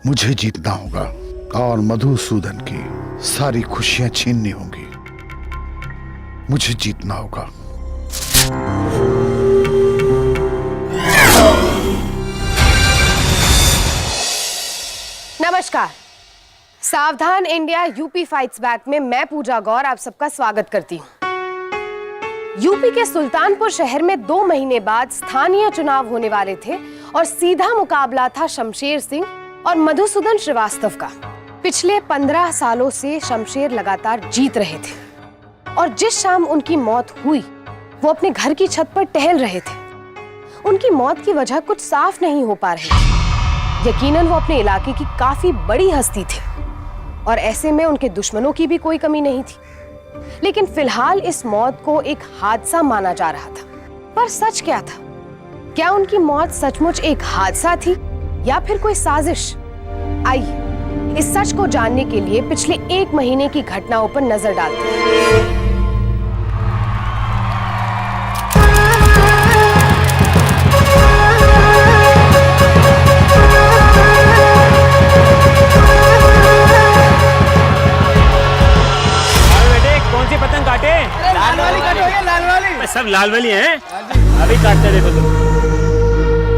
मुझे जीतना होगा और मधुसूदन की सारी खुशियां छीननी होंगी। मुझे जीतना होगा। नमस्कार, सावधान इंडिया यूपी फाइट्स बैक में मैं पूजा गौर आप सबका स्वागत करती हूँ। यूपी के सुल्तानपुर शहर में 2 महीने बाद स्थानीय चुनाव होने वाले थे और सीधा मुकाबला था शमशेर सिंह और मधुसूदन श्रीवास्तव का। पिछले 15 सालों से शमशेर लगातार जीत रहे थे और जिस शाम उनकी मौत हुई वो अपने घर की छत पर टहल रहे थे। उनकी मौत की वजह कुछ साफ नहीं हो पा रही थी। यकीनन वो अपने इलाके की काफी बड़ी हस्ती थे और ऐसे में उनके दुश्मनों की भी कोई कमी नहीं थी। लेकिन फिलहाल इस मौत को एक हादसा माना जा रहा था। पर सच क्या था? क्या उनकी मौत सचमुच एक हादसा थी या फिर कोई साजिश? आइए इस सच को जानने के लिए पिछले 1 महीने की घटनाओं पर नजर डालते हैं। पतंग काटे? लाल वाली काटोगे? लाल वाली? सब लाल वाली हैं? अभी काटते देखो तुम।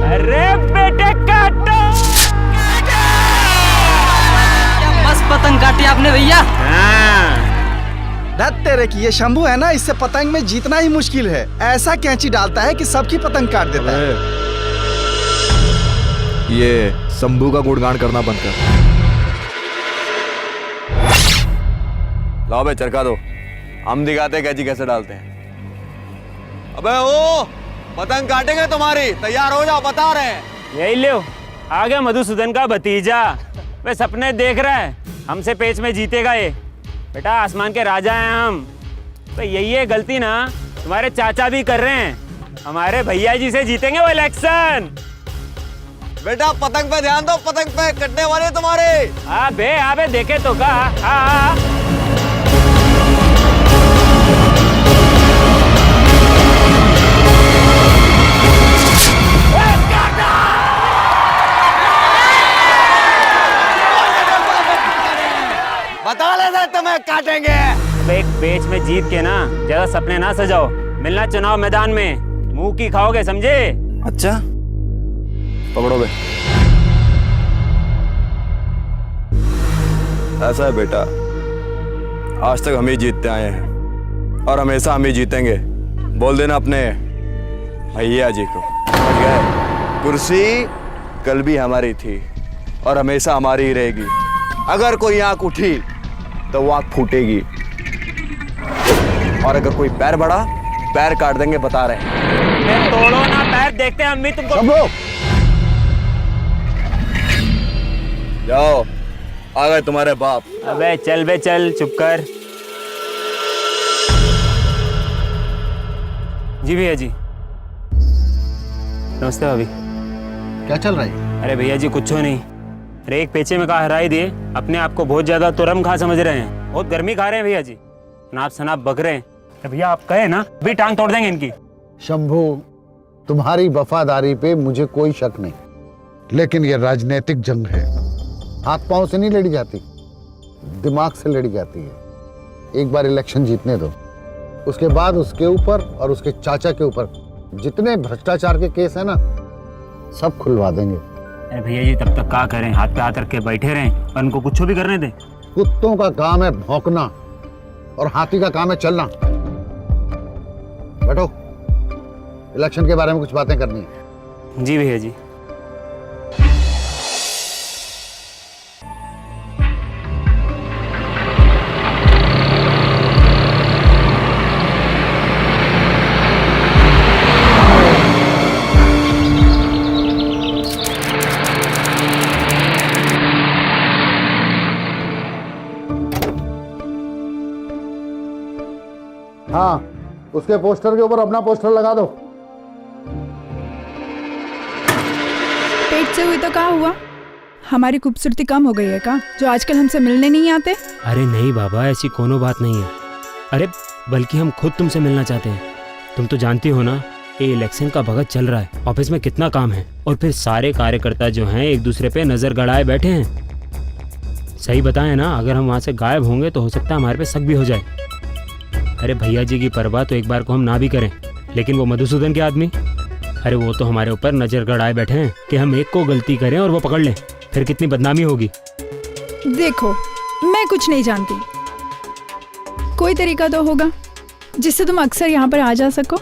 अरे बेटे काटो! क्या मस्त पतंग काटी आपने भैया। हाँ। धत तेरे की ये शंभू है ना, इससे पतंग में जीतना ही मुश्किल है। ऐसा कैंची डालता है कि सबकी पतंग काट देता है। ये शंभू का गुणगान करना बंद कर। लाओ बे चरखा दो, हम दिखाते हैं कैची कैसे डालते हैं। अबे ओ पतंग काटेंगे तुम्हारी, तैयार हो जाओ, बता रहे हैं। यही लो आ गया मधुसूदन का भतीजा। वे सपने देख रहा है हमसे पेच में जीतेगा ये। बेटा आसमान के राजा हैं हम। तो यही है गलती ना तुम्हारे चाचा भी कर रहे हैं। हमारे भैया जी से जीतेंगे वो इलेक्शन। बेटा पतंग पे ध्यान दो, पतंग पे कटने वाले तुम्हारे। हाँ बे देखे तो कहा। बता लेते तुम्हें काटेंगे। एक बेच में जीत के ना ज्यादा सपने ना सजाओ। मिलना चुनाव मैदान में, मुंह की खाओगे, समझे? अच्छा पकड़ो बे। ऐसा है बेटा, आज तक हम ही जीतते आए हैं और हमेशा हम ही जीतेंगे। बोल देना अपने भैया जी को, समझ गए? कुर्सी कल भी हमारी थी और हमेशा हमारी ही रहेगी। अगर कोई आंख उठी तो वो आंख फूटेगी और अगर कोई पैर बढ़ा, पैर काट देंगे, बता रहे हैं। तोड़ो ना पैर, देखते हैं हम भी तुमको। जाओ, आ गए तुम्हारे बाप। अबे चल बे चल, चुप कर। जी भैया जी। नमस्ते भाभी। क्या चल रहा है? अरे भैया जी कुछ नहीं। अरे एक पेचे में कहा हराई दिए, अपने आप को बहुत ज्यादा तुरम खा समझ रहे हैं। बहुत गर्मी खा रहे हैं भैया जी, नाप सनाप बक रहे हैं। तो भैया आप कहे ना भी टांग तोड़ देंगे इनकी। शंभू, तुम्हारी वफादारी पे मुझे कोई शक नहीं, लेकिन ये राजनीतिक जंग है। हाथ पांव से नहीं लड़ी जाती, दिमाग से लड़ी जाती है। एक बार इलेक्शन जीतने दो, उसके बाद उसके ऊपर और उसके चाचा के ऊपर जितने भ्रष्टाचार के केस है ना, सब खुलवा देंगे। अरे भैया जी तब तक क्या करें, हाथ पे हाथ रख के बैठे रहें और उनको कुछ भी करने दें? कुत्तों का काम है भौंकना और हाथी का काम है चलना। बैठो, इलेक्शन के बारे में कुछ बातें करनी है। जी भैया जी। हाँ, उसके पोस्टर के ऊपर अपना पोस्टर लगा दो। पेट से हुई तो क्या हुआ? हमारी खूबसूरती कम हो गई है का, जो आजकल हमसे मिलने नहीं आते? अरे नहीं बाबा, ऐसी कोनो बात नहीं है। अरे बल्कि हम खुद तुमसे मिलना चाहते हैं। तुम तो जानती हो ना, ये इलेक्शन का वक्त चल रहा है, ऑफिस में कितना काम है, और फिर सारे कार्यकर्ता जो हैं एक दूसरे पे नजर गड़ाए बैठे हैं। सही बताएं ना, अगर हम वहाँ से गायब होंगे तो हो सकता है हमारे पे शक भी हो जाए। अरे भैया जी की परवाह तो एक बार को हम ना भी करें, लेकिन वो मधुसूदन के आदमी, अरे वो तो हमारे ऊपर नजर गड़ाए बैठे हैं कि हम एक को गलती करें और वो पकड़ लें, फिर कितनी बदनामी होगी। देखो, मैं कुछ नहीं जानती, कोई तरीका तो होगा जिससे तुम अक्सर यहाँ पर आ जा सको।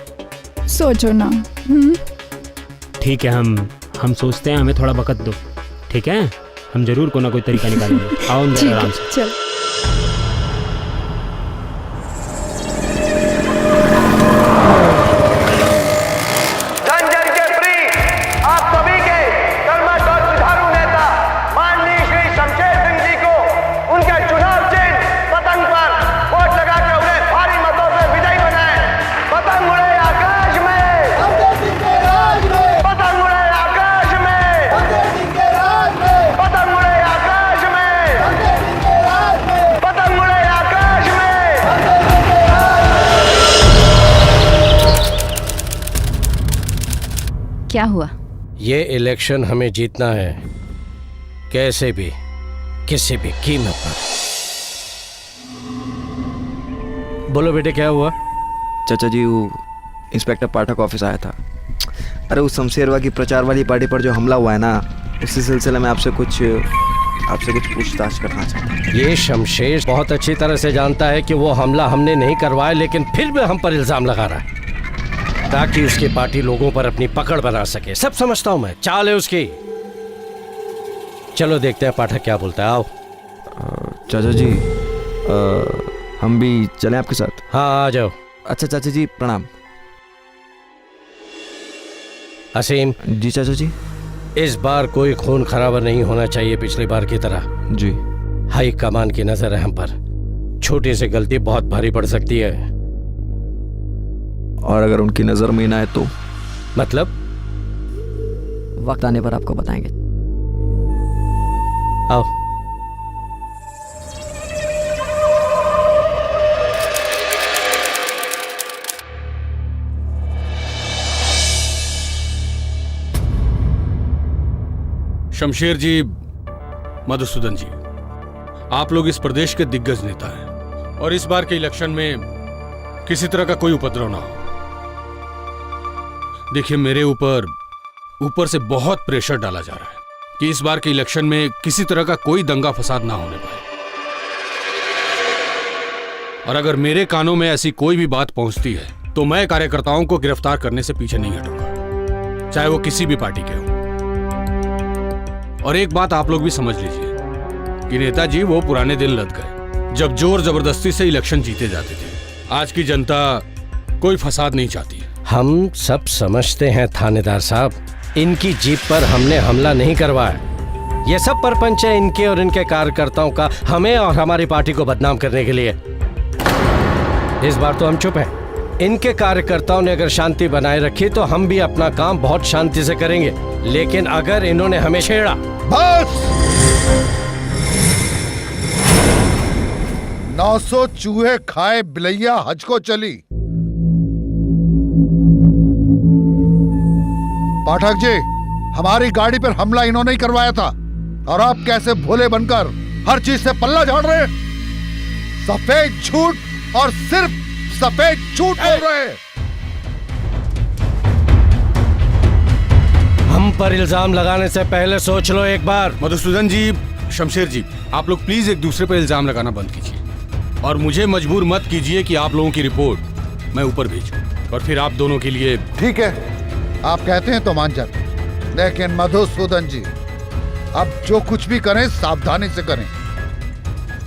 सोचो ना। ठीक है, हम सोचते हैं, हमें थोड़ा वक्त दो, ठीक है? हम जरूर कोई ना कोई तरीका निकालेंगे। आओ अंदर ठीक आराम है, से। चल। जन के प्रिय आप सभी के कर्मठ और जुझारू नेता माननीय श्री शमशेर सिंह जी को उनके चुनाव चिन्ह पतंग पर वोट लगा के उन्हें भारी मतों से विजयी बनाएं। पतंग उड़े आकाश में, पतंग उड़े आकाश में, पतंग उड़े आकाश में, पतंग उड़े आकाश में। क्या हुआ? ये इलेक्शन हमें जीतना है, कैसे भी, किसी भी कीमत पर। बोलो बेटे, क्या हुआ? चाचा जी, वो इंस्पेक्टर पाठक ऑफिस आया था। अरे उस शमशेरवा की प्रचार वाली पार्टी पर जो हमला हुआ है ना, उसी सिलसिले में आपसे कुछ पूछताछ करना चाहता हूँ। ये शमशेर बहुत अच्छी तरह से जानता है कि वो हमला हमने नहीं करवाया, लेकिन फिर भी हम पर इल्जाम लगा रहा है ताकि उसकी पार्टी लोगों पर अपनी पकड़ बना सके। सब समझता हूं मैं, चाल है उसकी। चलो देखते हैं पाठक क्या बोलता है। आओ। चाचा जी, हम भी चलें आपके साथ? हाँ, आ जाओ। अच्छा चाचा जी, प्रणाम। असीम जी चाचा जी। इस बार कोई खून खराबा नहीं होना चाहिए पिछली बार की तरह। जी। हाई कमान की नजर है हम पर, छोटी सी गलती बहुत भारी पड़ सकती है। और अगर उनकी नजर में ना आए तो? मतलब? वक्त आने पर आपको बताएंगे। आओ। शमशेर जी, मधुसूदन जी, आप लोग इस प्रदेश के दिग्गज नेता हैं और इस बार के इलेक्शन में किसी तरह का कोई उपद्रव ना हो। देखिए, मेरे ऊपर से बहुत प्रेशर डाला जा रहा है कि इस बार के इलेक्शन में किसी तरह का कोई दंगा फसाद ना होने पाए, और अगर मेरे कानों में ऐसी कोई भी बात पहुंचती है तो मैं कार्यकर्ताओं को गिरफ्तार करने से पीछे नहीं हटूंगा, चाहे वो किसी भी पार्टी के हों। और एक बात आप लोग भी समझ लीजिए कि नेताजी वो पुराने दिन लद गए जब जोर जबरदस्ती से इलेक्शन जीते जाते थे। आज की जनता कोई फसाद नहीं चाहती। हम सब समझते हैं थानेदार साहब, इनकी जीप पर हमने हमला नहीं करवाया। ये सब परपंच है इनके और इनके कार्यकर्ताओं का, हमें और हमारी पार्टी को बदनाम करने के लिए। इस बार तो हम चुप हैं। इनके कार्यकर्ताओं ने अगर शांति बनाए रखी तो हम भी अपना काम बहुत शांति से करेंगे, लेकिन अगर इन्होंने हमें छेड़ा। बस 900 चूहे खाए बिलैया हज को चली। पाठक जी, हमारी गाड़ी पर हमला इन्होंने ही करवाया था और आप कैसे भोले बनकर हर चीज से पल्ला झाड़ रहे हैं। सफेद झूठ और सिर्फ सफेद झूठ बोल रहे हैं। हम पर इल्जाम लगाने से पहले सोच लो एक बार। मधुसूदन जी, शमशेर जी, आप लोग प्लीज एक दूसरे पर इल्जाम लगाना बंद कीजिए और मुझे मजबूर मत कीजिए कि आप लोगों की रिपोर्ट मैं ऊपर भेजूं और फिर आप दोनों के लिए। ठीक है, आप कहते हैं तो मान जाते, लेकिन मधुसूदन जी, अब जो कुछ भी करें सावधानी से करें,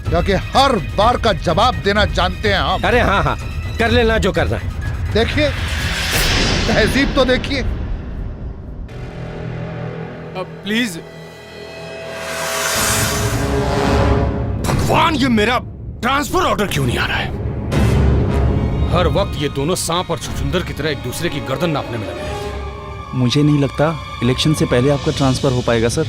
क्योंकि हर बार का जवाब देना जानते हैं हम। अरे हाँ हाँ, कर लेना जो करना है। देखिए, तहजीब तो देखिए। प्लीज। भगवान, ये मेरा ट्रांसफर ऑर्डर क्यों नहीं आ रहा है? हर वक्त ये दोनों सांप और छुछुंदर की तरह एक दूसरे की गर्दन नापने में लगे रहते हैं। मुझे नहीं लगता इलेक्शन से पहले आपका ट्रांसफर हो पाएगा सर।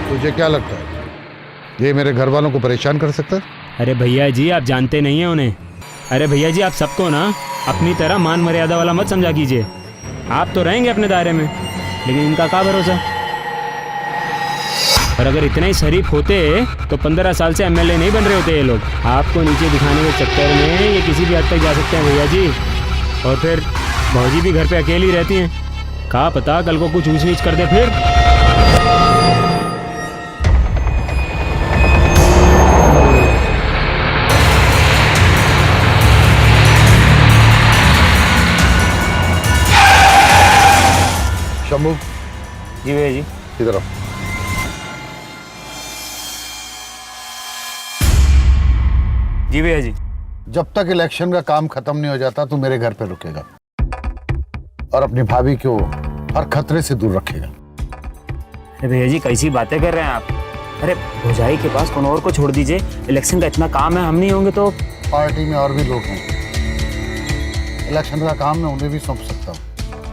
तुझे क्या लगता है ये मेरे घर वालों को परेशान कर सकता है? अरे भैया जी आप जानते नहीं हैं उन्हें। अरे भैया जी आप सबको ना अपनी तरह मान मर्यादा वाला मत समझा कीजिए। आप तो रहेंगे अपने दायरे में, लेकिन इनका क्या भरोसा। और अगर इतने ही शरीफ होते तो 15 साल से एमएलए नहीं बन रहे होते ये लोग। आपको नीचे दिखाने के चक्कर में ये किसी भी हद तक जा सकते हैं भैया जी। और फिर भौजी भी घर पे अकेली रहती हैं, कहा पता कल को कुछ ऊंच नीच कर दे फिर। शंभू जी भैया जी। इधर आओ। जी भैया जी। जब तक इलेक्शन का काम खत्म नहीं हो जाता तू मेरे घर पे रुकेगा और अपनी भाभी को हर खतरे से दूर रखेगा। अरे भैया जी कैसी बातें कर रहे हैं आप। अरे भौजाई के पास कौन और को छोड़ दीजिए, इलेक्शन का इतना काम है, हम नहीं होंगे तो। पार्टी में और भी लोग हैं, इलेक्शन का काम मैं उन्हें भी सौंप सकता हूँ,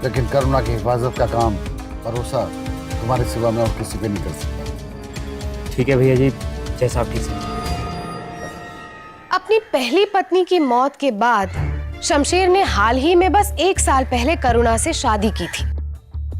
लेकिन करुणा की हिफाजत का काम भरोसा तुम्हारे सिवा मैं और किसी पे नहीं कर सकता। ठीक है भैया जी, जैसा आप ठीक समझें। अपनी पहली पत्नी की मौत के बाद शमशेर ने हाल ही में बस 1 साल पहले करुणा से शादी की थी।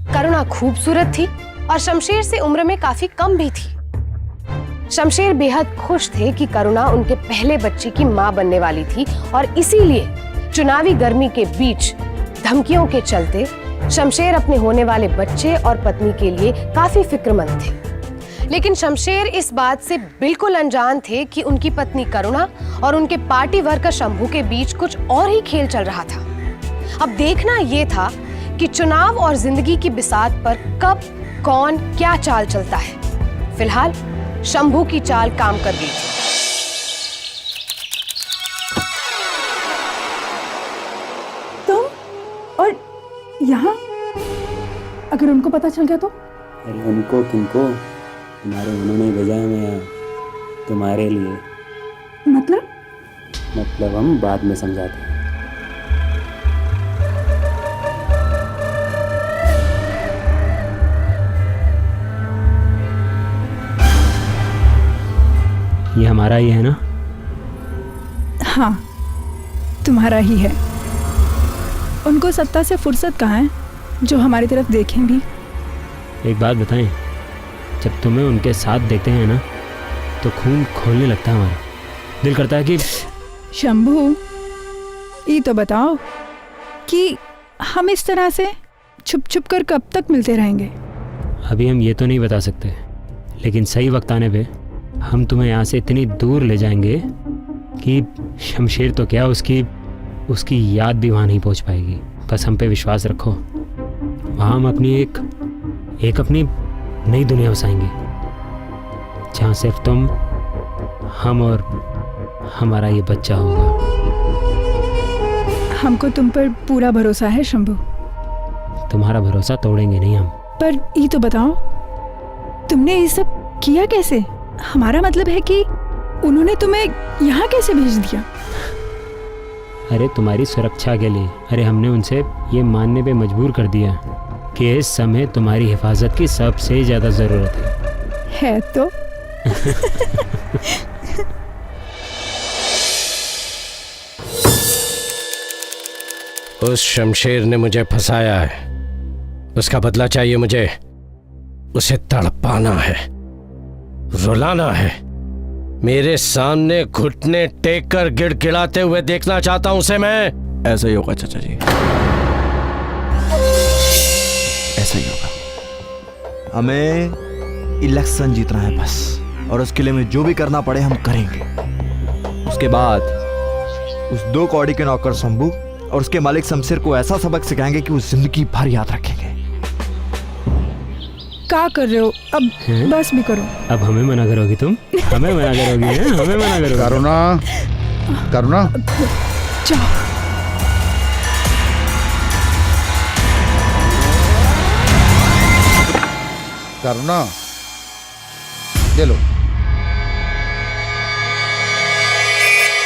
करुणा खूबसूरत थी और शमशेर से उम्र में काफी कम भी थी। शमशेर बेहद खुश थे कि करुणा उनके पहले बच्चे की मां बनने वाली थी और इसीलिए चुनावी गर्मी के बीच धमकियों के चलते शमशेर अपने होने वाले बच्चे और पत्नी के लिए काफी फिक्रमंद थे। लेकिन शमशेर इस बात से बिल्कुल अनजान थे कि उनकी पत्नी करुणा और उनके पार्टी वर्कर शंभू के बीच कुछ और ही खेल चल रहा था। अब देखना यह था कि चुनाव और जिंदगी की बिसात पर कब कौन क्या चाल चलता है। फिलहाल शंभू की चाल काम कर गई थी। तुम और यहाँ, अगर उनको पता चल गया तो? अरे उनको किनको, तुम्हारे उन्होंने भेजा है मैं यहाँ तुम्हारे लिए। मतलब हम बाद में समझाते हैं। ये हमारा ही है ना? हाँ, तुम्हारा ही है। उनको सत्ता से फुर्सत कहाँ है जो हमारी तरफ देखें भी। एक बात बताएं, जब तुम्हें उनके साथ देखते हैं ना तो खून खोलने लगता है हमारा। दिल करता है कि शंभू, ये तो बताओ कि हम इस तरह से छुप छुप कर कब तक मिलते रहेंगे? अभी हम ये तो नहीं बता सकते, लेकिन सही वक्त आने पे हम तुम्हें यहाँ से इतनी दूर ले जाएंगे कि शमशेर तो क्या, उसकी याद भी वहाँ नहीं पहुँच पाएगी। बस हम पे विश्वास रखो। वहाँ हम अपनी एक अपनी नई दुनिया बसाएंगे, जहाँ सिर्फ तुम, हम और हमारा ये बच्चा होगा। हमको तुम पर पूरा भरोसा है शंभू। तुम्हारा भरोसा तोड़ेंगे नहीं हम। पर ये तो बताओ, तुमने ये सब किया कैसे? हमारा मतलब है कि उन्होंने तुम्हें यहाँ कैसे भेज दिया? अरे तुम्हारी सुरक्षा के लिए। अरे हमने उनसे ये मानने पे मजबूर कर दिया कि इस समय तुम्हारी हिफाजत की सबसे ज्यादा जरूरत है तो उस शमशेर ने मुझे फंसाया है, उसका बदला चाहिए मुझे। उसे तड़पाना है, रुलाना है, मेरे सामने घुटने टेक कर गिड़गिड़ाते हुए देखना चाहता हूं उसे मैं। ऐसा ही होगा चाचा जी, ऐसा ही होगा। हमें इलेक्शन जीतना है बस, और उसके लिए हमें जो भी करना पड़े हम करेंगे। उसके बाद उस 2 कौड़ी के नौकर शंभू और उसके मालिक शमशेर को ऐसा सबक सिखाएंगे कि वो जिंदगी भर याद रखेंगे। क्या कर रहे हो? अब बस भी करो। अब हमें मना करोगी तुम? हमें मना करोगी? हमें मना करोगी? करुणा जाओ। करुणा, ये लो।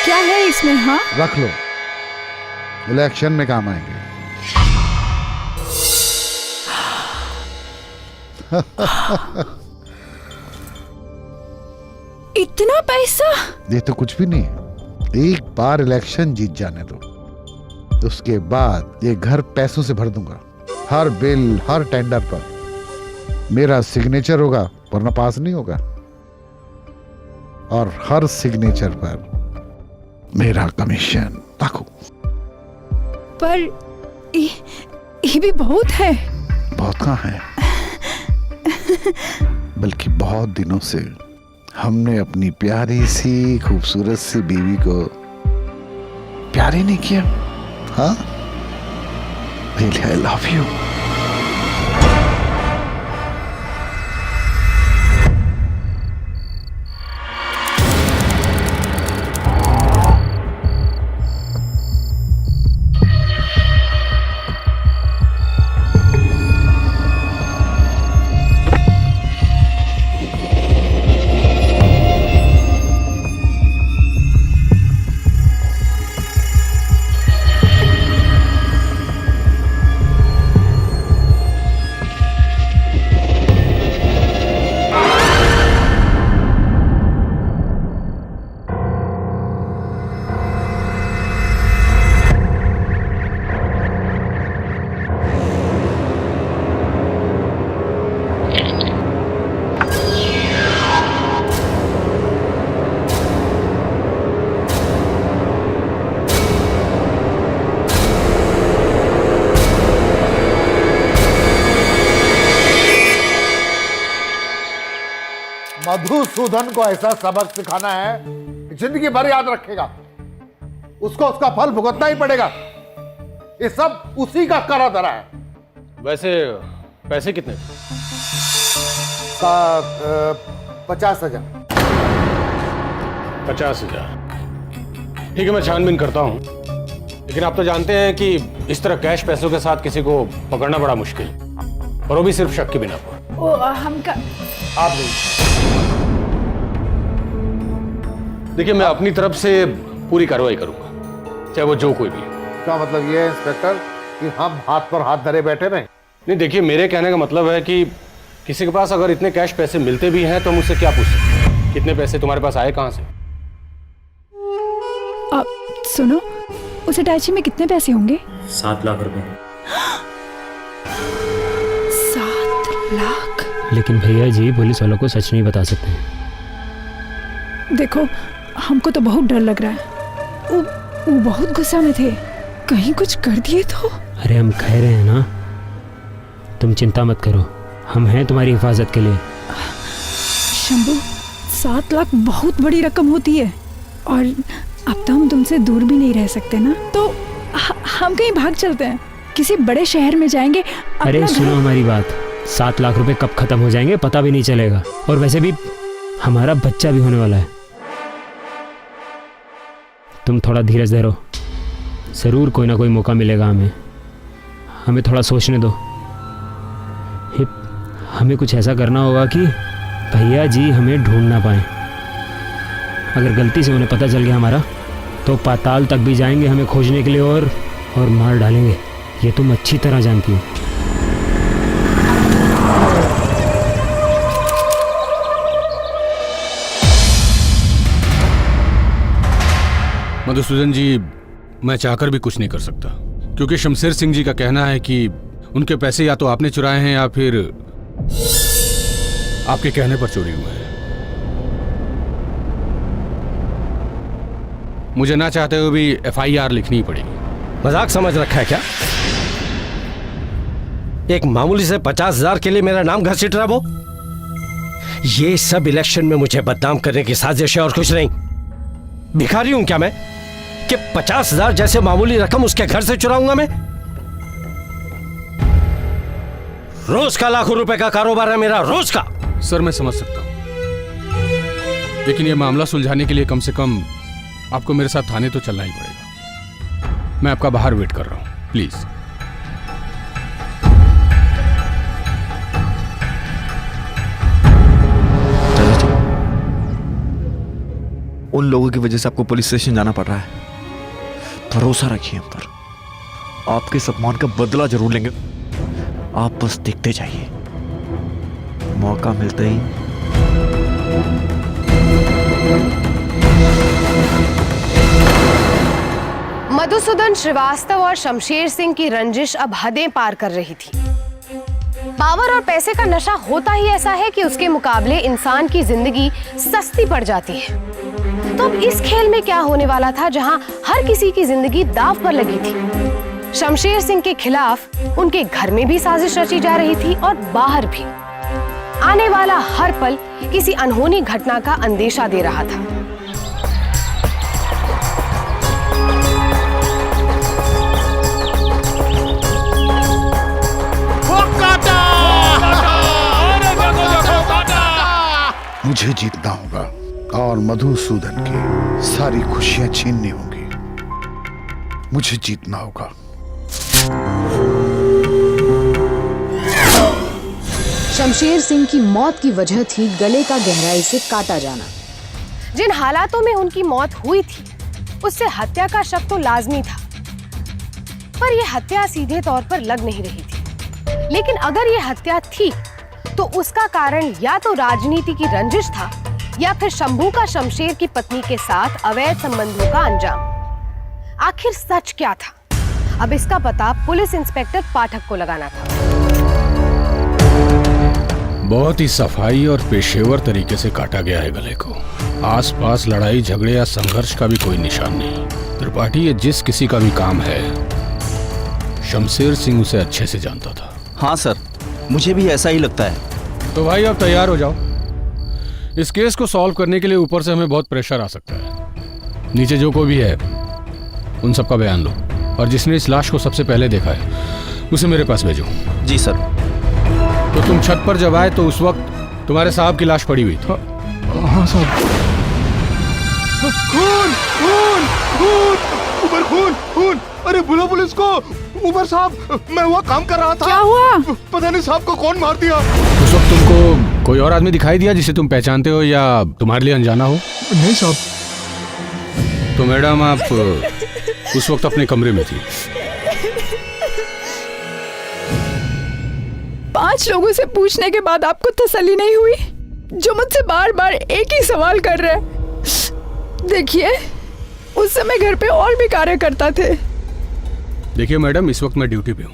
क्या है इसमें? हाँ, रख लो, इलेक्शन में काम आएंगे। इतना पैसा? ये तो कुछ भी नहीं है। एक बार इलेक्शन जीत जाने दो, उसके बाद ये घर पैसों से भर दूंगा। हर बिल, हर टेंडर पर मेरा सिग्नेचर होगा, वरना पास नहीं होगा। और हर सिग्नेचर पर मेरा कमीशन ताकू। पर ये भी बहुत है। बहुत कहाँ है, बल्कि बहुत दिनों से हमने अपनी प्यारी सी खूबसूरत सी बीवी को प्यार ही नहीं किया। हाँ, आई लव यू। मधुसूदन को ऐसा सबक सिखाना है, जिंदगी भर याद रखेगा। उसको उसका फल भुगतना ही पड़ेगा। ये सब उसी का करा धरा है। वैसे पैसे कितने? 50,000। 50,000। ठीक है, मैं छानबीन करता हूँ, लेकिन आप तो जानते हैं कि इस तरह कैश पैसों के साथ किसी को पकड़ना बड़ा मुश्किल, और वो भी सिर्फ शक के बिना पर। ओ, हमका आप देखिए, मैं अपनी तरफ से पूरी कार्रवाई करूंगा, चाहे वो जो कोई भी। क्या मतलब ये है इंस्पेक्टर कि हम हाथ पर हाथ धरे बैठे रहें? नहीं, देखिए, मेरे कहने का मतलब है कि किसी के पास अगर इतने कैश पैसे मिलते भी हैं तो हम उससे क्या पूछ सकते हैं, कितने पैसे तुम्हारे पास आए कहां से? सुनो, उस अटैची में कितने पैसे होंगे? 7 लाख रुपए। 7 लाख? लेकिन भैया जी, पुलिस वालों को सच नहीं बता सकते। देखो, हमको तो बहुत डर लग रहा है। वो बहुत गुस्सा में थे, कहीं कुछ कर दिए तो। अरे हम कह रहे हैं ना, तुम चिंता मत करो, हम हैं तुम्हारी हिफाजत के लिए। शंभू, 7 लाख बहुत बड़ी रकम होती है, और अब तो हम तुमसे दूर भी नहीं रह सकते ना, तो हम कहीं भाग चलते हैं, किसी बड़े शहर में जाएंगे। अरे सुनो हमारी बात, 7 लाख रुपए कब खत्म हो जाएंगे पता भी नहीं चलेगा, और वैसे भी हमारा बच्चा भी होने वाला है। तुम थोड़ा धीरज धरो, जरूर कोई ना कोई मौका मिलेगा हमें थोड़ा सोचने दो। हमें कुछ ऐसा करना होगा कि भैया जी हमें ढूंढ ना पाए। अगर गलती से उन्हें पता चल गया हमारा, तो पाताल तक भी जाएंगे हमें खोजने के लिए, और मार डालेंगे। ये तुम अच्छी तरह जानती हो। मधुसूदन जी, मैं चाहकर भी कुछ नहीं कर सकता, क्योंकि शमशेर सिंह जी का कहना है कि उनके पैसे या तो आपने चुराए हैं या फिर आपके कहने पर चोरी हुए हैं। मुझे ना चाहते हुए भी FIR लिखनी ही पड़ेगी। मजाक समझ रखा है क्या? एक मामूली से 50,000 के लिए मेरा नाम घसीट रहा वो? ये सब इलेक्शन में मुझे बदनाम करने की साजिश है और कुछ नहीं। भिखारी हूं क्या मैं कि 50,000 जैसे मामूली रकम उसके घर से चुराऊंगा मैं? रोज का लाखों रुपए का कारोबार है मेरा, रोज का। सर, मैं समझ सकता हूं, लेकिन यह मामला सुलझाने के लिए कम से कम आपको मेरे साथ थाने तो चलना ही पड़ेगा। मैं आपका बाहर वेट कर रहा हूं, प्लीज। उन लोगों की वजह से आपको पुलिस स्टेशन जाना पड़ रहा है। भरोसा रखिए हम पर, आपके इस अपमान का बदला जरूर लेंगे। आप बस देखते जाइए, मौका मिलते ही मधुसूदन श्रीवास्तव और शमशेर सिंह की रंजिश अब हदें पार कर रही थी। पावर और पैसे का नशा होता ही ऐसा है कि उसके मुकाबले इंसान की जिंदगी सस्ती पड़ जाती है। तो अब इस खेल में क्या होने वाला था जहां हर किसी की जिंदगी दांव पर लगी थी। शमशेर सिंह के खिलाफ उनके घर में भी साजिश रची जा रही थी और बाहर भी। आने वाला हर पल किसी अनहोनी घटना का अंदेशा दे रहा था। मुझे जीतना होगा और मधुसूदन की सारी खुशियां छीननी होंगी। मुझे जीतना होगा। शमशेर सिंह की मौत की वजह थी गले का गहराई से काटा जाना। जिन हालातों में उनकी मौत हुई थी उससे हत्या का शक तो लाजमी था, पर यह हत्या सीधे तौर पर लग नहीं रही थी। लेकिन अगर यह हत्या थी तो उसका कारण या तो राजनीति की रंजिश था या फिर शंभू का शमशेर की पत्नी के साथ अवैध संबंधों का अंजाम। आखिर सच क्या था? अब इसका पता पुलिस इंस्पेक्टर पाठक को लगाना था। बहुत ही सफाई और पेशेवर तरीके से काटा गया है गले को। आसपास लड़ाई झगड़े या संघर्ष का भी कोई निशान नहीं। त्रिपाठी ये जिस किसी का भी काम है, शमशेर सिंह उसे अच्छे से जानता था। हाँ सर, मुझे भी ऐसा ही लगता है। तो भाई अब तैयार हो जाओ। इस केस को सॉल्व करने के लिए ऊपर से हमें बहुत प्रेशर आ सकता है। नीचे जो कोई भी है उन सबका बयान लो, और जिसने इस लाश को सबसे पहले देखा है उसे मेरे पास भेजो। जी सर। तो तुम छत पर जब आए तो उस वक्त तुम्हारे साहब की लाश पड़ी हुई थी। हाँ साहब। खून खून खून ऊपर खून खून। अरे बुला पुलिस को। ऊपर साहब, मैं वहाँ काम कर रहा था। क्या हुआ? पता नहीं साहब को कौन मार दिया। उस वक्त तुमको कोई और आदमी दिखाई दिया जिसे तुम पहचानते हो या तुम्हारे लिए अनजाना हो? नहीं साहब। तो मैडम आप उस वक्त अपने कमरे में थी। 5 लोगों से पूछने के बाद आपको तसल्ली नहीं हुई, जो मुझसे बार बार एक ही सवाल कर रहे हैं। देखिए, उस समय घर पे और भी कार्यकर्ता थे। देखिए मैडम, इस वक्त मैं ड्यूटी पे हूँ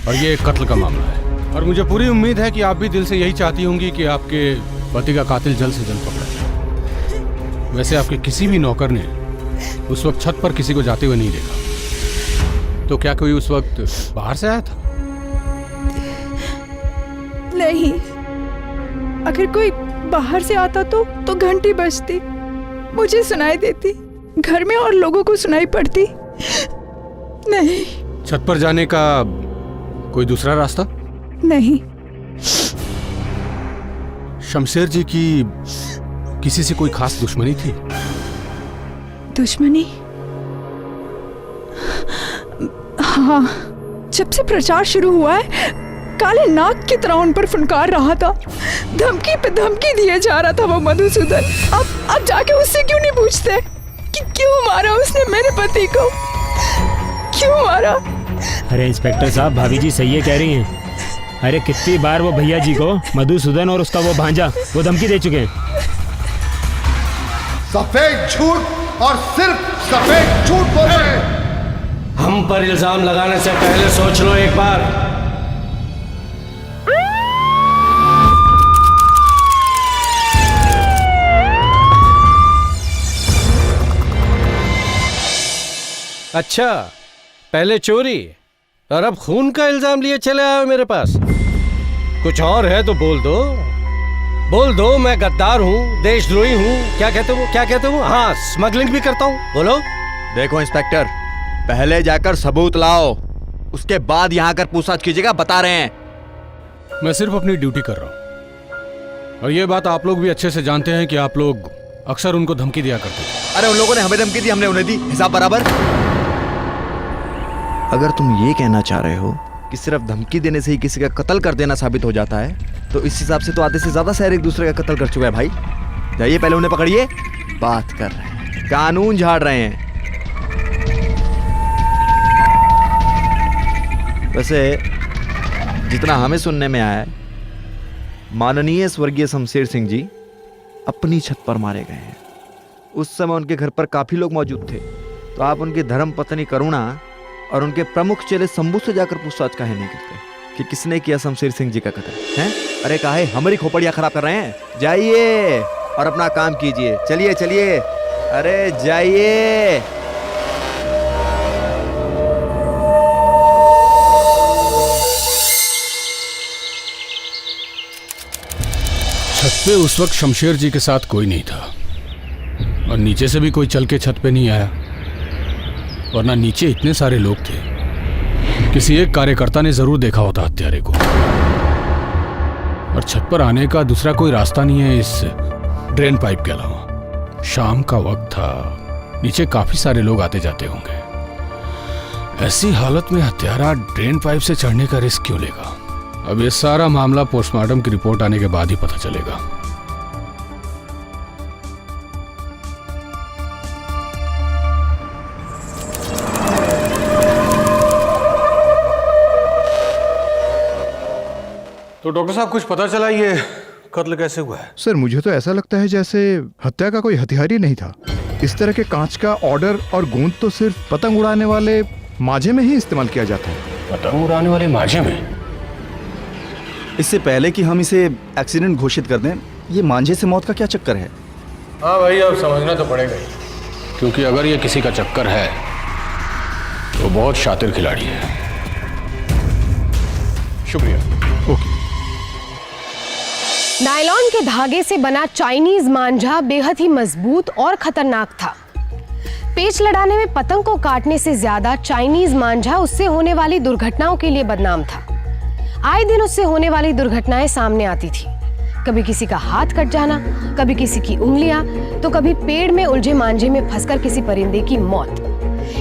और ये एक कत्ल का मामला है, और मुझे पूरी उम्मीद है कि आप भी दिल से यही चाहती होंगी कि आपके पति का कातिल जल्द से जल्द पकड़ा जाए। वैसे आपके किसी भी नौकर ने उस वक्त छत पर किसी को जाते हुए नहीं देखा, तो क्या कोई उस वक्त बाहर से आया था? नहीं, अगर कोई बाहर से आता तो घंटी बजती, मुझे सुनाई देती, घर में और लोगों को सुनाई पड़ती। नहीं। छत पर जाने का कोई दूसरा रास्ता? नहीं। शमशेर जी की किसी से कोई खास दुश्मनी थी? दुश्मनी? हाँ, जब से प्रचार शुरू हुआ है काले नाग की तरह उन पर फुनकार रहा था। धमकी पे धमकी दिए जा रहा था वो मधुसूदन। अब जाके उससे क्यों नहीं पूछते कि क्यों मारा उसने मेरे पति को? क्यों मारा? अरे इंस्पेक्टर साहब, भाभी जी सही है कह रही हैं। अरे कितनी बार वो भैया जी को मधुसूदन और उसका वो भांजा वो धमकी दे चुके हैं। सफेद झूठ और सिर्फ सफेद झूठ बोल रहे हैं। हम पर इल्जाम लगाने से पहले सोच लो एक बार। अच्छा, पहले चोरी और अब खून का इल्जाम लिए चले आए मेरे पास। कुछ और है तो बोल दो, बोल दो। मैं गद्दार हूँ, देशद्रोही हूँ, क्या कहते हो? क्या कहते हो? हाँ, स्मगलिंग भी करता हूँ। बोलो। देखो इंस्पेक्टर, पहले जाकर सबूत लाओ, उसके बाद यहाँ आकर पूछताछ कीजिएगा। बता रहे हैं मैं सिर्फ अपनी ड्यूटी कर रहा हूँ, और ये बात आप लोग भी अच्छे से जानते हैं कि आप लोग अक्सर उनको धमकी दिया करते थे। अरे उन लोगों ने हमें धमकी दी, हमने उन्हें दी, हिसाब बराबर। अगर तुम ये कहना चाह रहे हो कि सिर्फ धमकी देने से ही किसी का कत्ल कर देना साबित हो जाता है, तो इस हिसाब से तो आधे से ज्यादा शहर एक दूसरे का कत्ल कर चुका है भाई। जाइए पहले उन्हें पकड़िए। बात कर रहे हैं, कानून झाड़ रहे हैं। वैसे जितना हमें सुनने में आया है, माननीय स्वर्गीय शमशेर सिंह जी अपनी छत पर मारे गए हैं। उस समय उनके घर पर काफी लोग मौजूद थे, तो आप उनकी धर्म पत्नी करुणा और उनके प्रमुख चेले शंभू से जाकर पूछताछ काहे नहीं करते कि किसने किया शमशेर सिंह जी का कत्ल हैं? अरे काहे हमारी खोपड़ियां खराब कर रहे हैं? जाइए और अपना काम कीजिए। चलिए चलिए, अरे जाइए। छत पे उस वक्त शमशेर जी के साथ कोई नहीं था और नीचे से भी कोई चल के छत पे नहीं आया, वरना नीचे इतने सारे लोग थे। किसी एक कार्यकर्ता ने जरूर देखा होता हत्यारे को। और छत पर आने का दूसरा कोई रास्ता नहीं है इस ड्रेन पाइप के अलावा। शाम का वक्त था, नीचे काफी सारे लोग आते जाते होंगे। ऐसी हालत में हत्यारा ड्रेन पाइप से चढ़ने का रिस्क क्यों लेगा? अब ये सारा मामला पोस्टमार्टम की रिपोर्ट आने के बाद ही पता चलेगा। तो डॉक्टर साहब कुछ पता चला ये कत्ल कैसे हुआ है? सर मुझे तो ऐसा लगता है जैसे हत्या का कोई हथियार ही नहीं था। इस तरह के कांच का ऑर्डर और गोंद तो सिर्फ पतंग उड़ाने वाले मांझे में ही इस्तेमाल किया जाता है। पतंग उड़ाने वाले मांझे में? इससे पहले कि हम इसे एक्सीडेंट घोषित कर दें, ये मांझे से मौत का क्या चक्कर है? हाँ भाई, अब समझना तो पड़ेगा ही, क्योंकि अगर ये किसी का चक्कर है तो बहुत शातिर खिलाड़ी है। शुक्रिया। ओके। नायलॉन के धागे से बना चाइनीज मांझा बेहद ही मजबूत और खतरनाक था। पेच लड़ाने में पतंग को काटने से ज्यादा चाइनीज मांझा उससे होने वाली दुर्घटनाओं के लिए बदनाम था। आए दिन उससे होने वाली दुर्घटनाएं सामने आती थी। कभी किसी का हाथ कट जाना, कभी किसी की उंगलियां, तो कभी पेड़ में उलझे मांझे में फंसकर किसी परिंदे की मौत।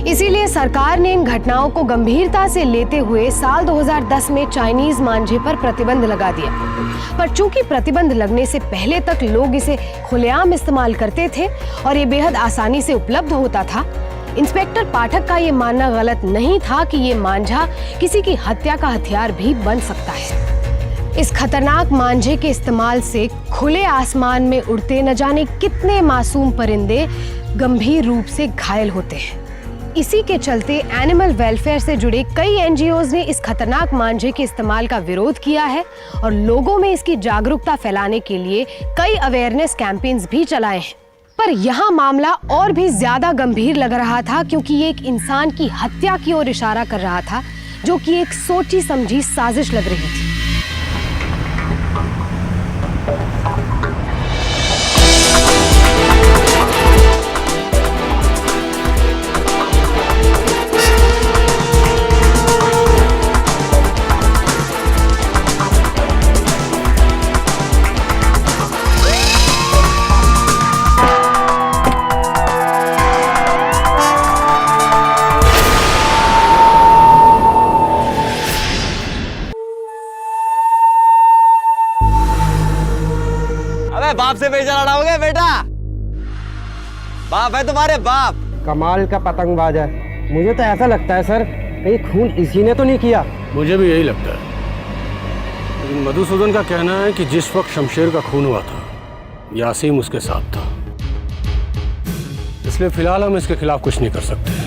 इसीलिए सरकार ने इन घटनाओं को गंभीरता से लेते हुए साल 2010 में चाइनीज मांझे पर प्रतिबंध लगा दिया। पर चूंकि प्रतिबंध लगने से पहले तक लोग इसे खुलेआम इस्तेमाल करते थे और ये बेहद आसानी से उपलब्ध होता था, इंस्पेक्टर पाठक का ये मानना गलत नहीं था कि ये मांझा किसी की हत्या का हथियार भी बन सकता है। इस खतरनाक मांझे के इस्तेमाल से खुले आसमान में उड़ते न जाने कितने मासूम परिंदे गंभीर रूप से घायल होते हैं। इसी के चलते एनिमल वेलफेयर से जुड़े कई एनजीओज ने इस खतरनाक मांझे के इस्तेमाल का विरोध किया है और लोगों में इसकी जागरूकता फैलाने के लिए कई अवेयरनेस कैंपेन्स भी चलाए हैं। पर यहाँ मामला और भी ज्यादा गंभीर लग रहा था, क्योंकि ये एक इंसान की हत्या की ओर इशारा कर रहा था, जो कि एक सोची समझी साजिश लग रही थी। बाप से पैसा लड़ाओगे बेटा? बाप है तुम्हारे बाप। कमाल का पतंगबाज है। मुझे तो ऐसा लगता है सर, कहीं खून इसी ने तो नहीं किया। मुझे भी यही लगता है, लेकिन मधुसूदन का कहना है कि जिस वक्त शमशेर का खून हुआ था, यासीम उसके साथ था। इसलिए फिलहाल हम इसके खिलाफ कुछ नहीं कर सकते।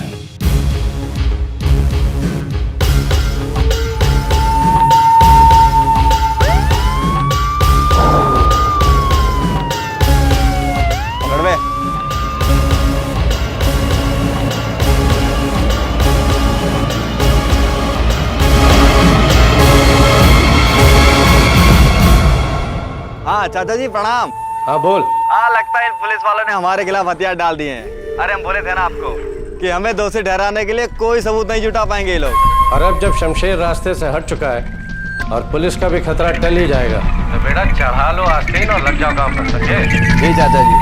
हाँ चाचा जी प्रणाम। हाँ बोल। हाँ लगता है इन पुलिस वालों ने हमारे खिलाफ हथियार डाल दिए हैं। अरे हम बोले थे ना आपको कि हमें दोषी ठहराने के लिए कोई सबूत नहीं जुटा पाएंगे ये लोग। और अब जब शमशेर रास्ते से हट चुका है और पुलिस का भी खतरा टल ही जाएगा, तो बेटा चढ़ा लो आस्तीन और लग जाओ काम पर। समझे? जी चाचा जी,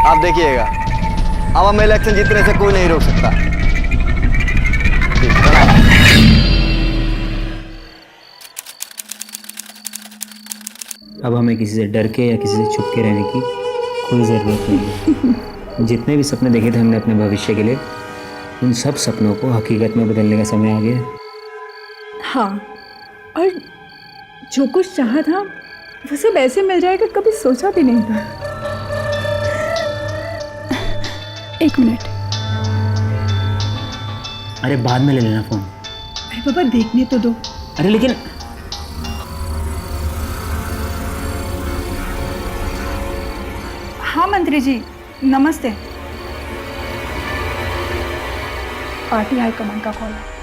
आप देखिएगा अब हमें इलेक्शन जीतने से कोई नहीं रोक सकता। अब हमें किसी से डर के या किसी से छुप के रहने की कोई ज़रूरत नहीं है। जितने भी सपने देखे थे हमने अपने भविष्य के लिए, उन सब सपनों को हकीकत में बदलने का समय आ गया। हाँ, और जो कुछ चाहा था वो सब ऐसे मिल जाएगा, कभी सोचा भी नहीं था। एक मिनट। अरे बाद में ले लेना फोन। अरे पापा देखने तो दो। अरे लेकिन हाँ मंत्री जी नमस्ते। पार्टी हाईकमान का कॉल है।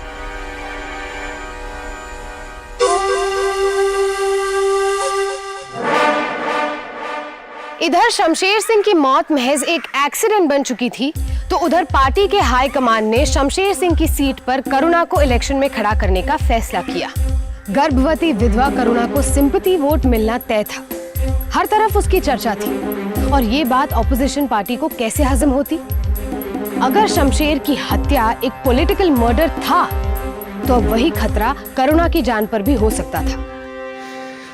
इधर शमशेर सिंह की मौत महज एक एक्सीडेंट बन चुकी थी, तो उधर पार्टी के हाईकमान ने शमशेर सिंह की सीट पर करुणा को इलेक्शन में खड़ा करने का फैसला किया। गर्भवती विधवा करुणा को सिंपैथी वोट मिलना तय था। हर तरफ उसकी चर्चा थी और ये बात ऑपोजिशन पार्टी को कैसे हजम होती। अगर शमशेर की हत्या एक पॉलिटिकल मर्डर था तो अब वही खतरा करुणा की जान पर भी हो सकता था।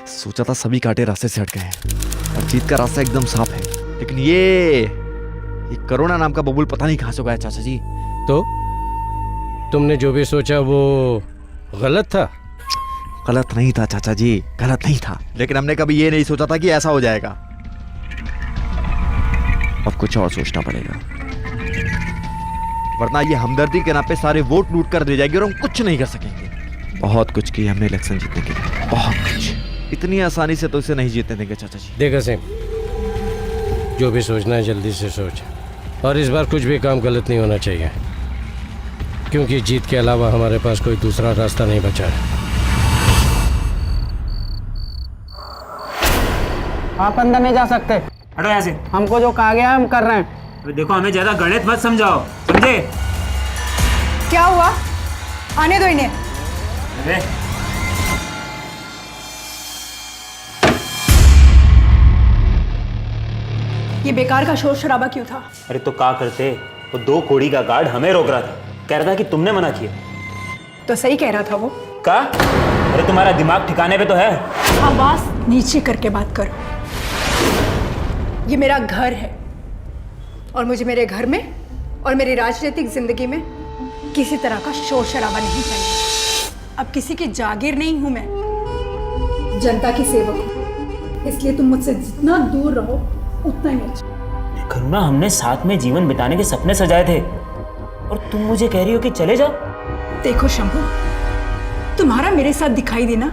सोचा था सभी कांटे रास्ते से हट गए हैं और जीत का रास्ता एकदम साफ है, लेकिन ये करुणा नाम का बबूल पता नहीं कहां से गया चाचा जी। तो तुमने जो भी सोचा वो गलत था? गलत नहीं था चाचा जी, गलत नहीं था, लेकिन हमने कभी ये नहीं सोचा था कि ऐसा हो जाएगा। अब कुछ और सोचना पड़ेगा, वरना ये हमदर्दी के नाम पे सारे वोट लूट कर दे जाएगी और हम कुछ नहीं कर सकेंगे। बहुत कुछ किया हमने इलेक्शन जीतने के लिए, बहुत कुछ। इतनी आसानी से तो इसे नहीं जीतने देंगे चाचा जी। देखा सिंह, जो भी सोचना है जल्दी से सोच, और इस बार कुछ भी काम गलत नहीं होना चाहिए, क्योंकि जीत के अलावा हमारे पास कोई दूसरा रास्ता नहीं बचा है। आप अंदर नहीं जा सकते। हटो यहाँ से। हमको जो कहा गया है हम कर रहे हैं। अबे देखो, हमें ज्यादा गणित मत समझाओ, समझे? क्या हुआ? आने दो इन्हें। अबे ये बेकार का शोर शराबा क्यों था? अरे तो क्या करते, वो 2 कोड़ी का गार्ड हमें रोक रहा था, कह रहा था कि तुमने मना किया। तो सही कह रहा था वो। का? अरे तुम्हारा दिमाग ठिकाने पे तो है। आवाज नीचे करके बात करो। ये मेरा घर है और मुझे मेरे घर में और मेरी राजनीतिक जिंदगी में किसी तरह का शोर शराबा नहीं चाहिए। अब किसी की जागीर नहीं हूं मैं, जनता की सेवक हूं, इसलिए तुम मुझसे जितना दूर रहो उतना ही अच्छा। करुणा, हमने साथ में जीवन बिताने के सपने सजाए थे और तुम मुझे कह रही हो कि चले जाओ। देखो शंभू, तुम्हारा मेरे साथ दिखाई देना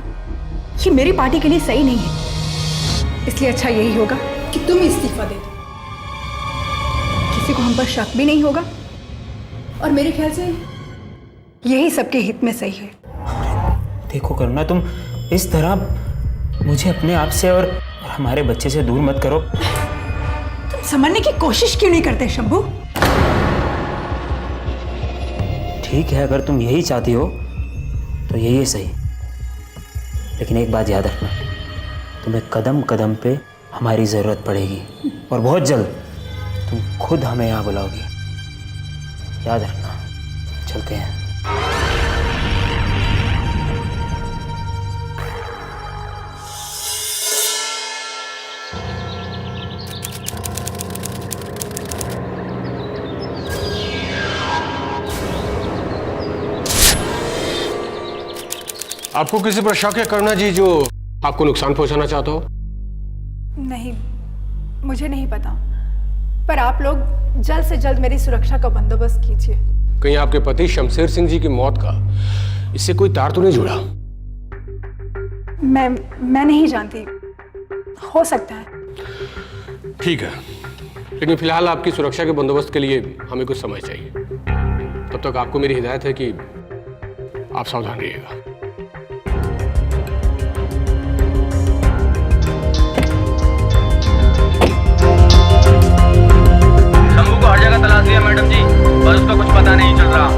ये मेरी पार्टी के लिए सही नहीं है, इसलिए अच्छा यही होगा कि तुम इस्तीफा दे दो। किसी को हम पर शक भी नहीं होगा और मेरे ख्याल से यही सबके हित में सही है। देखो करुणा, तुम इस तरह मुझे अपने आप से और हमारे बच्चे से दूर मत करो। तुम समझने की कोशिश क्यों नहीं करते शंभू? ठीक है, अगर तुम यही चाहती हो तो यही है सही, लेकिन एक बात याद रखना, तुम्हें कदम कदम पे हमारी ज़रूरत पड़ेगी और बहुत जल्द तुम खुद हमें यहाँ बुलाओगी, याद रखना। चलते हैं। आपको किसी पर शक है करुणा जी जो आपको नुकसान पहुंचाना चाहता हो? नहीं, मुझे नहीं पता, पर आप लोग जल्द से जल्द मेरी सुरक्षा का बंदोबस्त कीजिए। कहीं आपके पति शमशेर सिंह जी की मौत का इससे कोई तार तो नहीं जुड़ा? मैं नहीं जानती, हो सकता है। ठीक है, लेकिन फिलहाल आपकी सुरक्षा के बंदोबस्त के लिए हमें कुछ समय चाहिए। तब तक आपको मेरी हिदायत है कि आप सावधान रहिएगा। शंभू को हर जगह तलाश लिया मैडम जी, पर उसका कुछ पता नहीं चल रहा।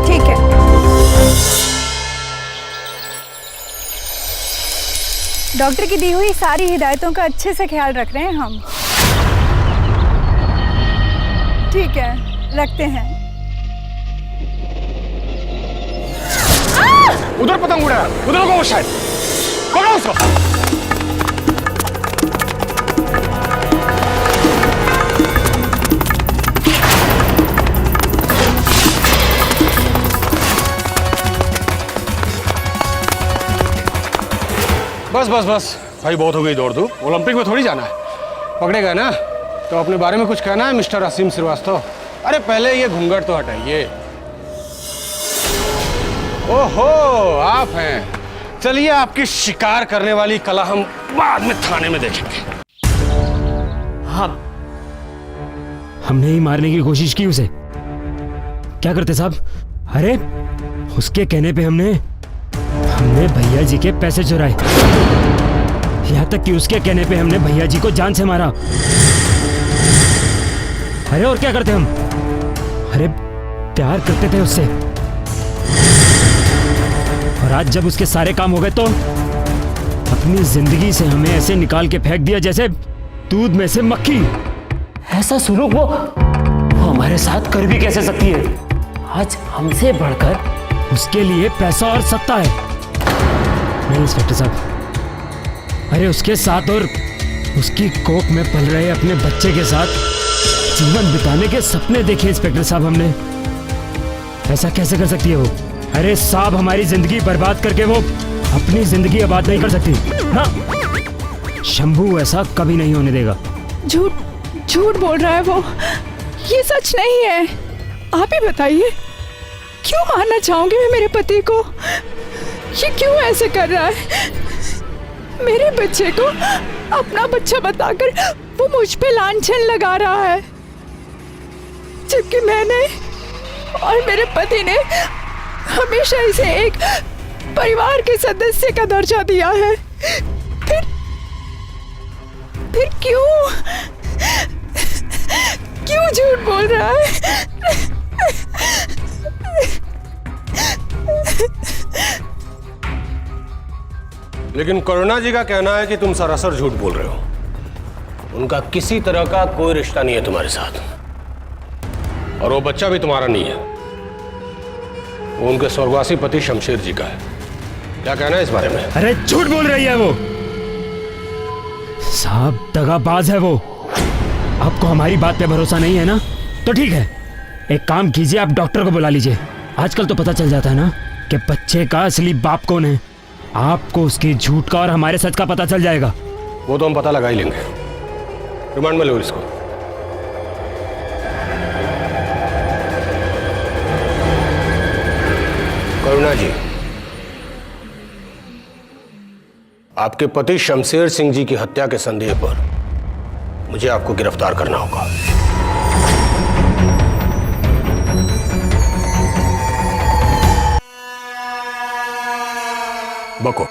ठीक है। डॉक्टर की दी हुई सारी हिदायतों का अच्छे से ख्याल रख रहे हैं हम। ठीक है, रखते हैं। उधर पतंग उड़ा, उधर को शायद पकड़ो उसको। बस बस बस भाई, बहुत हो गई दौड़ धूप, ओलंपिक में थोड़ी जाना है। पकड़ेगा ना तो अपने बारे में कुछ कहना है मिस्टर असीम श्रीवास्तव? अरे पहले ये घूंघट तो हटाइए। ओहो, आप हैं। चलिए, आपकी शिकार करने वाली कला हम बाद में थाने में देखेंगे। हाँ, हमने ही मारने की कोशिश की उसे। क्या करते साहब? अरे उसके कहने पे हमने भैया जी के पैसे चुराए। यहाँ तक कि उसके कहने पे हमने भैया जी को जान से मारा। अरे और क्या करते हम? अरे प्यार करते थे उससे। और आज जब उसके सारे काम हो गए तो अपनी जिंदगी से हमें ऐसे निकाल के फेंक दिया जैसे दूध में से मक्खी। ऐसा सुलूक वो हमारे साथ कर भी कैसे सकती है? आज हमसे बढ़कर उसके लिए पैसा और सत्ता है। नहीं इंस्पेक्टर साहब, अरे उसके साथ और उसकी कोख में पल रहे अपने बच्चे के साथ जीवन बिताने के सपने देखे इंस्पेक्टर साहब हमने। ऐसा कैसे कर सकती है वो? अरे साहब, हमारी जिंदगी बर्बाद करके वो अपनी जिंदगी आबाद नहीं कर सकती ना। शंभू ऐसा कभी नहीं होने देगा। झूठ बोल रहा है वो, ये सच नहीं है। आप ही बताइए, क्यों मारना चाहोगे मैं मेरे पति को? ये क्यों ऐसे कर रहा है? मेरे बच्चे को अपना बच्चा बताकर वो मुझ पे लांछन लगा रहा है, जबकि मैंने और मेरे पति ने हमेशा इसे एक परिवार के सदस्य का दर्जा दिया है। फिर क्यों झूठ बोल रहा है? लेकिन करुणा जी का कहना है कि तुम सरासर झूठ बोल रहे हो। उनका किसी तरह का कोई रिश्ता नहीं है तुम्हारे साथ, और वो बच्चा भी तुम्हारा नहीं है। वो उनके स्वर्गवासी पति शमशेर जी का है। क्या कहना है इस बारे में? अरे झूठ बोल रही है वो साहब, दगाबाज है वो। आपको हमारी बात पे भरोसा नहीं है ना, तो ठीक है, एक काम कीजिए, आप डॉक्टर को बुला लीजिए। आजकल तो पता चल जाता है ना कि बच्चे का असली बाप कौन है। आपको उसके झूठ का और हमारे सच का पता चल जाएगा। वो तो हम पता लगा ही लेंगे। रिमांड में लो इसको। करुणा जी, आपके पति शमशेर सिंह जी की हत्या के संदेह पर मुझे आपको गिरफ्तार करना होगा। बको।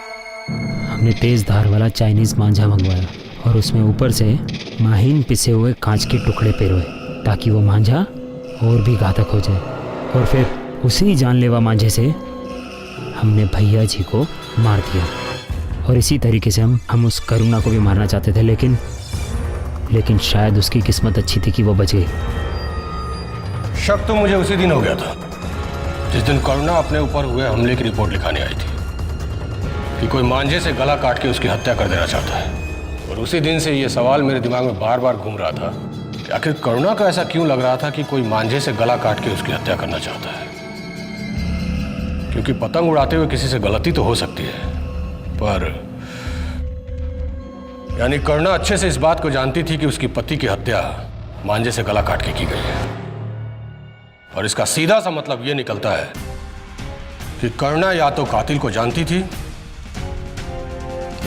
हमने तेज धार वाला चाइनीज मांझा मंगवाया और उसमें ऊपर से माहीन पिसे हुए कांच के टुकड़े पेरोए, ताकि वो मांझा और भी घातक हो जाए। और फिर उसी जानलेवा मांझे से हमने भैया जी को मार दिया। और इसी तरीके से हम उस करुणा को भी मारना चाहते थे, लेकिन शायद उसकी किस्मत अच्छी थी कि वो बच गई। शक तो मुझे उसी दिन हो गया था जिस दिन करुणा अपने ऊपर हुए हमले की रिपोर्ट लिखाने आई थी कि कोई मांझे से गला काट के उसकी हत्या कर देना चाहता है। और उसी दिन से ये सवाल मेरे दिमाग में बार बार घूम रहा था कि आखिर करुणा को ऐसा क्यों लग रहा था कि कोई मांझे से गला काट के उसकी हत्या करना चाहता है। क्योंकि पतंग उड़ाते हुए किसी से गलती तो हो सकती है, पर यानी करुणा अच्छे से इस बात को जानती थी कि उसकी पति की हत्या मांझे से गला काट के की गई है। और इसका सीधा सा मतलब यह निकलता है कि करुणा या तो कातिल को जानती थी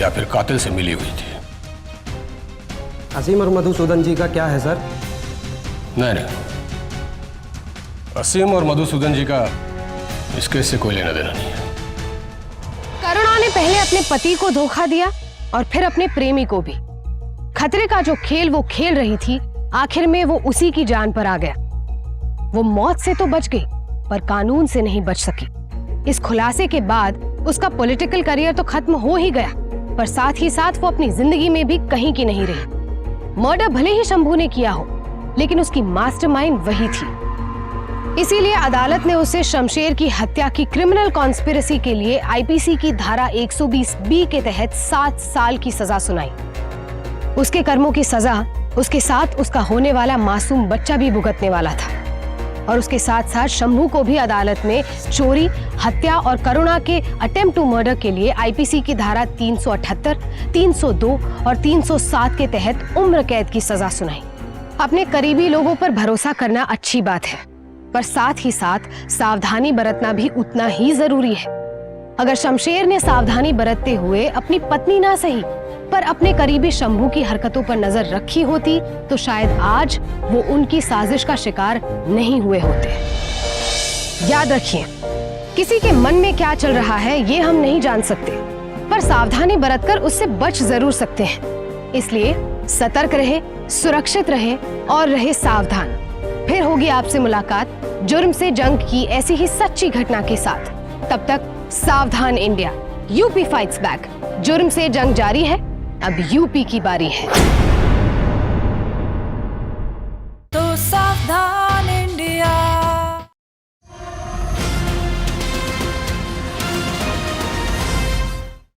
या फिर कातिल से मिली हुई थी। असीम और मधुसूदन जी का क्या है सर? नहीं, असीम और मधुसूदन जी का इस केस से कोई लेना देना नहीं है। करुणा ने पहले अपने पति को धोखा दिया और फिर अपने प्रेमी को भी। खतरे का जो खेल वो खेल रही थी, आखिर में वो उसी की जान पर आ गया। वो मौत से तो बच गई, पर कानून से नहीं बच सकी। इस खुलासे के बाद उसका पॉलिटिकल करियर तो खत्म हो ही गया, पर साथ ही साथ वो अपनी जिंदगी में भी कहीं की नहीं रही। मर्डर भले ही शंभू ने किया हो, लेकिन उसकी मास्टरमाइंड वही थी। इसीलिए अदालत ने उसे शमशेर की हत्या की क्रिमिनल कॉन्स्पिरेसी के लिए आईपीसी की धारा 120B के तहत 7 साल की सजा सुनाई। उसके कर्मों की सजा उसके साथ उसका होने वाला मासूम बच्चा भी भुगतने वाला था। और उसके साथ साथ शंभू को भी अदालत में चोरी, हत्या और करुणा के अटेम्प्ट टू मर्डर के लिए आईपीसी की धारा 378, 302 और 307 के तहत उम्र कैद की सजा सुनाई। अपने करीबी लोगों पर भरोसा करना अच्छी बात है, पर साथ ही साथ सावधानी बरतना भी उतना ही जरूरी है। अगर शमशेर ने सावधानी बरतते हुए अपनी पत्नी ना सही पर अपने करीबी शंभू की हरकतों पर नजर रखी होती तो शायद आज वो उनकी साजिश का शिकार नहीं हुए होते। याद रखिए, किसी के मन में क्या चल रहा है ये हम नहीं जान सकते, पर सावधानी बरतकर उससे बच जरूर सकते हैं। इसलिए सतर्क रहे, सुरक्षित रहे और रहे सावधान। फिर होगी आपसे मुलाकात जुर्म से जंग की ऐसी ही सच्ची घटना के साथ। तब तक सावधान इंडिया, यूपी फाइट्स बैक। जुर्म से जंग जारी है, अब यूपी की बारी है।